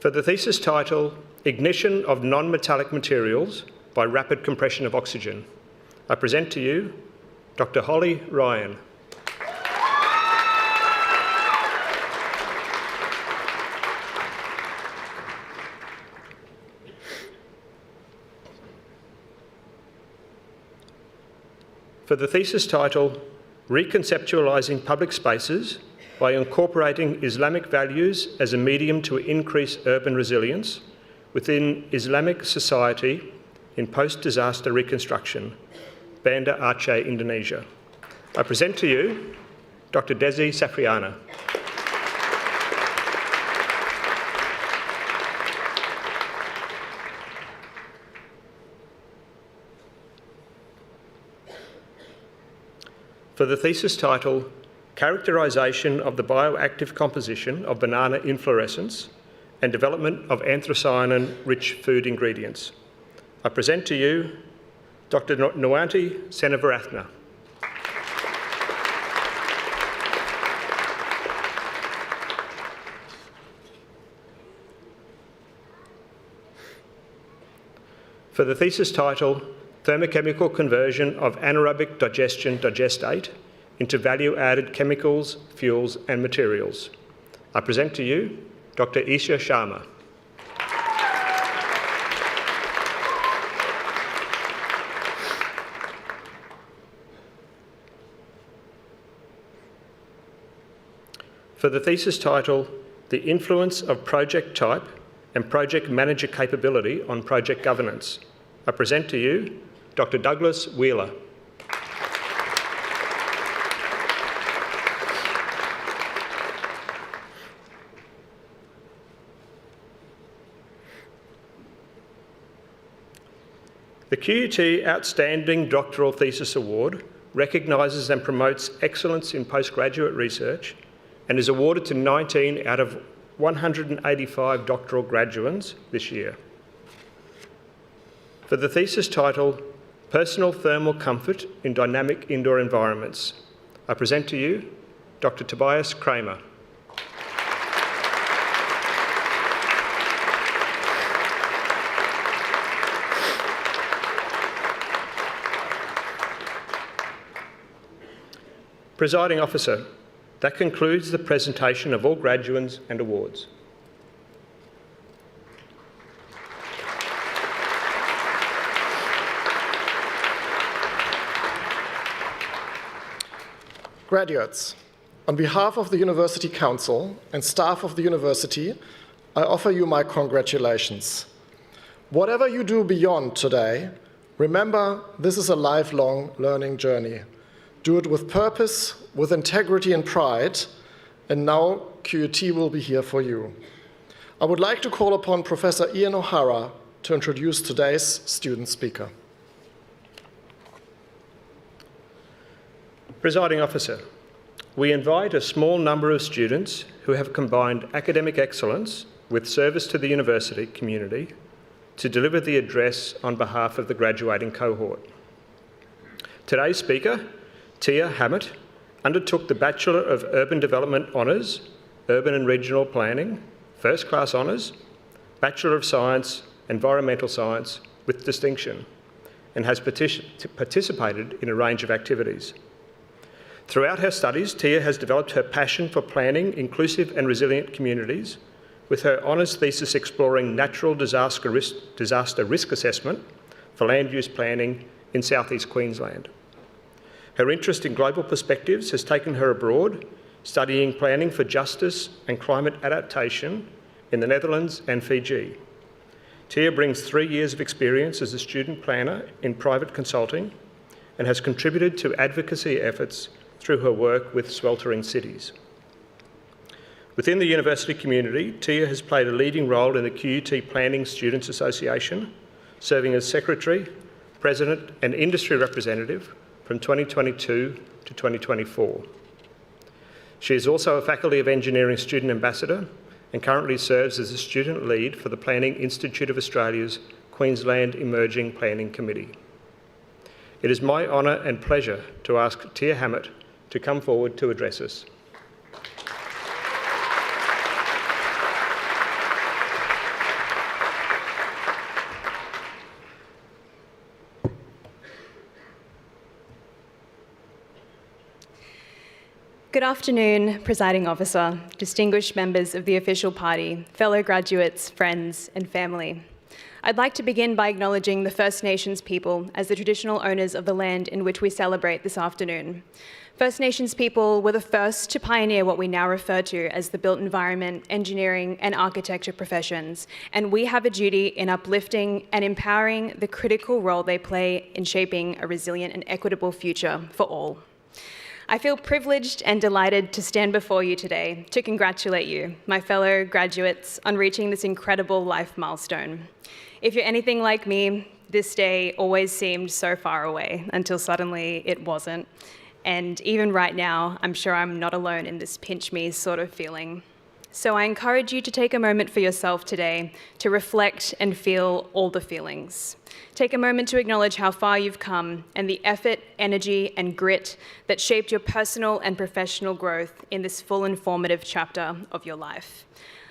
For the thesis title, Ignition of Non-Metallic Materials by Rapid Compression of Oxygen, I present to you Dr. Holly Ryan. For the thesis title, Reconceptualising Public Spaces by Incorporating Islamic Values as a Medium to Increase Urban Resilience within Islamic Society in Post-Disaster Reconstruction, Banda Aceh, Indonesia. I present to you Dr. Desi Safriana. For the thesis title, Characterisation of the Bioactive Composition of Banana Inflorescence and Development of Anthocyanin-Rich Food Ingredients, I present to you Dr. Nuwanti Senavaratna. For the thesis title, Thermochemical Conversion of Anaerobic Digestion Digestate into Value-Added Chemicals, Fuels and Materials, I present to you Dr. Isha Sharma. For the thesis title, The Influence of Project Type and Project Manager Capability on Project Governance, I present to you Dr. Douglas Wheeler. The QUT Outstanding Doctoral Thesis Award recognises and promotes excellence in postgraduate research and is awarded to 19 out of 185 doctoral graduands this year. For the thesis title, Personal Thermal Comfort in Dynamic Indoor Environments, I present to you Dr. Tobias Kramer. Presiding Officer, that concludes the presentation of all graduands and awards. Graduates, on behalf of the University Council and staff of the university, I offer you my congratulations. Whatever you do beyond today, remember this is a lifelong learning journey. Do it with purpose, with integrity and pride, and now QUT will be here for you. I would like to call upon Professor Ian O'Hara to introduce today's student speaker. Presiding Officer, we invite a small number of students who have combined academic excellence with service to the university community to deliver the address on behalf of the graduating cohort. Today's speaker, Tia Hammett, undertook the Bachelor of Urban Development Honours, Urban and Regional Planning, First Class Honours, Bachelor of Science, Environmental Science with distinction, and has participated in a range of activities. Throughout her studies, Tia has developed her passion for planning inclusive and resilient communities, with her honours thesis exploring natural disaster risk assessment for land use planning in South East Queensland. Her interest in global perspectives has taken her abroad, studying planning for justice and climate adaptation in the Netherlands and Fiji. Tia brings 3 years of experience as a student planner in private consulting and has contributed to advocacy efforts through her work with sweltering cities. Within the university community, Tia has played a leading role in the QUT Planning Students Association, serving as Secretary, President and Industry Representative from 2022 to 2024. She is also a Faculty of Engineering Student Ambassador and currently serves as a student lead for the Planning Institute of Australia's Queensland Emerging Planning Committee. It is my honour and pleasure to ask Tia Hammett to come forward to address us. Good afternoon, Presiding Officer, distinguished members of the official party, fellow graduates, friends and family. I'd like to begin by acknowledging the First Nations people as the traditional owners of the land in which we celebrate this afternoon. First Nations people were the first to pioneer what we now refer to as the built environment, engineering and architecture professions, and we have a duty in uplifting and empowering the critical role they play in shaping a resilient and equitable future for all. I feel privileged and delighted to stand before you today to congratulate you, my fellow graduates, on reaching this incredible life milestone. If you're anything like me, this day always seemed so far away until suddenly it wasn't. And even right now, I'm sure I'm not alone in this pinch me sort of feeling. So I encourage you to take a moment for yourself today to reflect and feel all the feelings. Take a moment to acknowledge how far you've come and the effort, energy, and grit that shaped your personal and professional growth in this full and formative chapter of your life.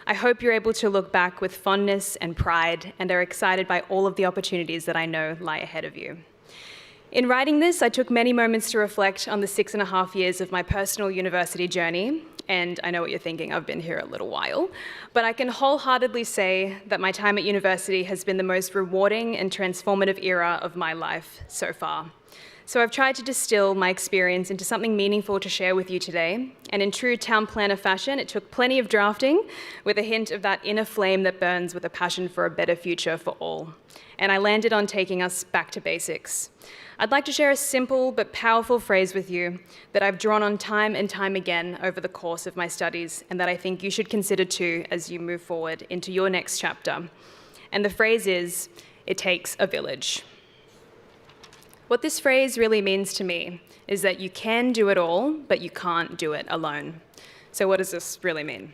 I hope you're able to look back with fondness and pride and are excited by all of the opportunities that I know lie ahead of you. In writing this, I took many moments to reflect on the 6.5 years of my personal university journey. And I know what you're thinking, I've been here a little while, but I can wholeheartedly say that my time at university has been the most rewarding and transformative era of my life so far. So I've tried to distill my experience into something meaningful to share with you today. And in true town planner fashion, it took plenty of drafting with a hint of that inner flame that burns with a passion for a better future for all. And I landed on taking us back to basics. I'd like to share a simple but powerful phrase with you that I've drawn on time and time again over the course of my studies and that I think you should consider too as you move forward into your next chapter. And the phrase is, it takes a village. What this phrase really means to me is that you can do it all, but you can't do it alone. So what does this really mean?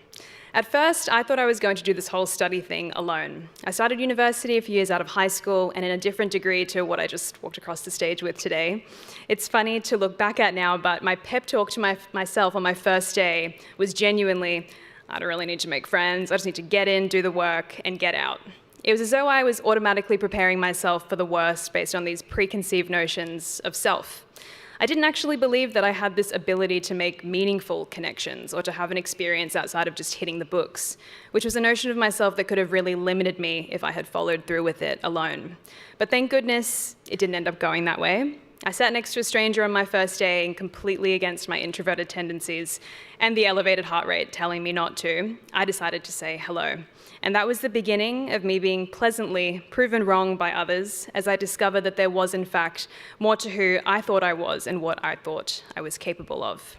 At first, I thought I was going to do this whole study thing alone. I started university a few years out of high school and in a different degree to what I just walked across the stage with today. It's funny to look back at now, but my pep talk to myself on my first day was genuinely, I don't really need to make friends, I just need to get in, do the work, and get out. It was as though I was automatically preparing myself for the worst based on these preconceived notions of self. I didn't actually believe that I had this ability to make meaningful connections or to have an experience outside of just hitting the books, which was a notion of myself that could have really limited me if I had followed through with it alone. But thank goodness it didn't end up going that way. I sat next to a stranger on my first day and completely against my introverted tendencies and the elevated heart rate telling me not to, I decided to say hello. And that was the beginning of me being pleasantly proven wrong by others as I discovered that there was, in fact, more to who I thought I was and what I thought I was capable of.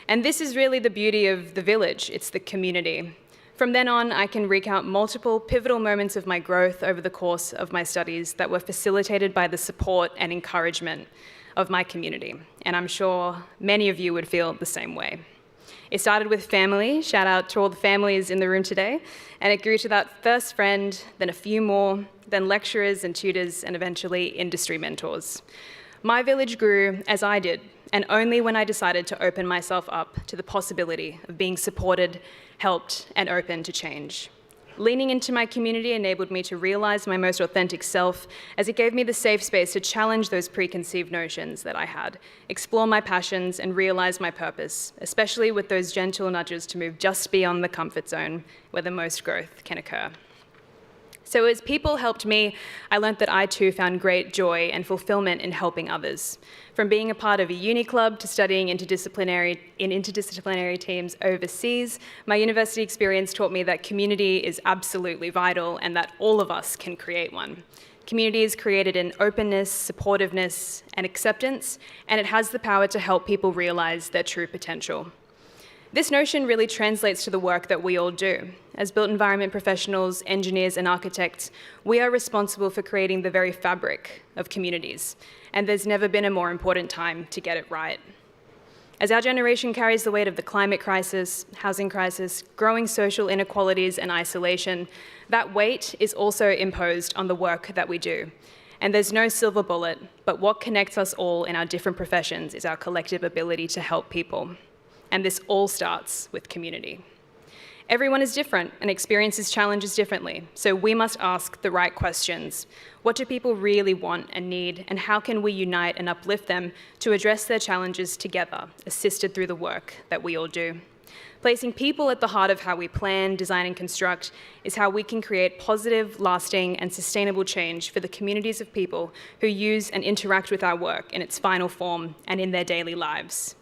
And this is really the beauty of the village. It's the community. From then on, I can recount multiple pivotal moments of my growth over the course of my studies that were facilitated by the support and encouragement of my community. And I'm sure many of you would feel the same way. It started with family, shout out to all the families in the room today, and it grew to that first friend, then a few more, then lecturers and tutors, and eventually industry mentors. My village grew as I did, and only when I decided to open myself up to the possibility of being supported, helped, and open to change. Leaning into my community enabled me to realize my most authentic self as it gave me the safe space to challenge those preconceived notions that I had, explore my passions, and realize my purpose, especially with those gentle nudges to move just beyond the comfort zone where the most growth can occur. So as people helped me, I learned that I too found great joy and fulfillment in helping others. From being a part of a uni club to studying interdisciplinary teams overseas, my university experience taught me that community is absolutely vital and that all of us can create one. Community is created in openness, supportiveness, and acceptance, and it has the power to help people realize their true potential. This notion really translates to the work that we all do. As built environment professionals, engineers, and architects, we are responsible for creating the very fabric of communities, and there's never been a more important time to get it right. As our generation carries the weight of the climate crisis, housing crisis, growing social inequalities and isolation, that weight is also imposed on the work that we do. And there's no silver bullet, but what connects us all in our different professions is our collective ability to help people. And this all starts with community. Everyone is different and experiences challenges differently, so we must ask the right questions. What do people really want and need, and how can we unite and uplift them to address their challenges together, assisted through the work that we all do? Placing people at the heart of how we plan, design, and construct is how we can create positive, lasting, and sustainable change for the communities of people who use and interact with our work in its final form and in their daily lives.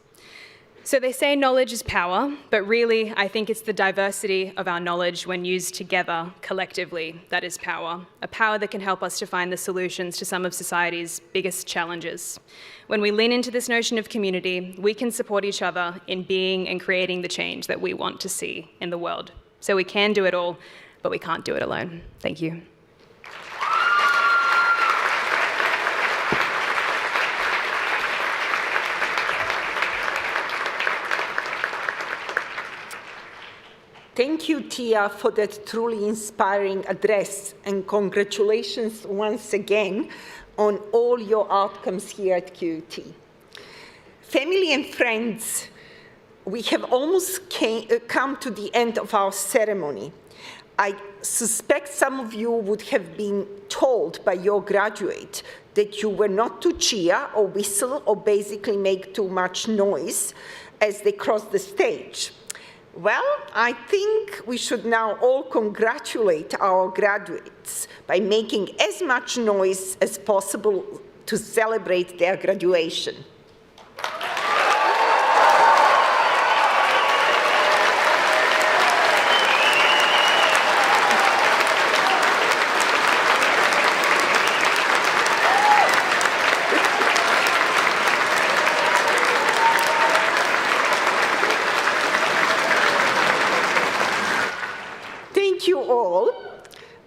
So they say knowledge is power, but really, I think it's the diversity of our knowledge when used together, collectively, that is power. A power that can help us to find the solutions to some of society's biggest challenges. When we lean into this notion of community, we can support each other in being and creating the change that we want to see in the world. So we can do it all, but we can't do it alone. Thank you. Thank you, Tia, for that truly inspiring address, and congratulations once again on all your outcomes here at QUT. Family and friends, we have almost come to the end of our ceremony. I suspect some of you would have been told by your graduate that you were not to cheer or whistle or basically make too much noise as they cross the stage. Well, I think we should now all congratulate our graduates by making as much noise as possible to celebrate their graduation.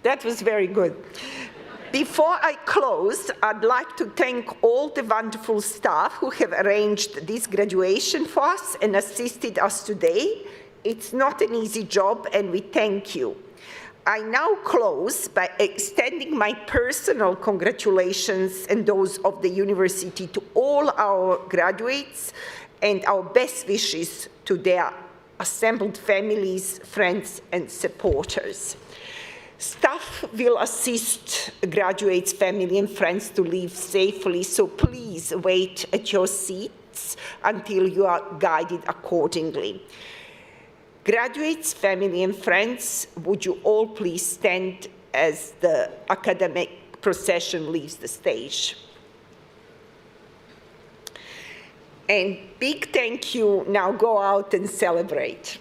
That was very good. Before I close, I'd like to thank all the wonderful staff who have arranged this graduation for us and assisted us today. It's not an easy job, and we thank you. I now close by extending my personal congratulations and those of the university to all our graduates and our best wishes to their assembled families, friends, and supporters. Staff will assist graduates, family, and friends to leave safely, so please wait at your seats until you are guided accordingly. Graduates, family, and friends, would you all please stand as the academic procession leaves the stage? And big thank you. Now go out and celebrate.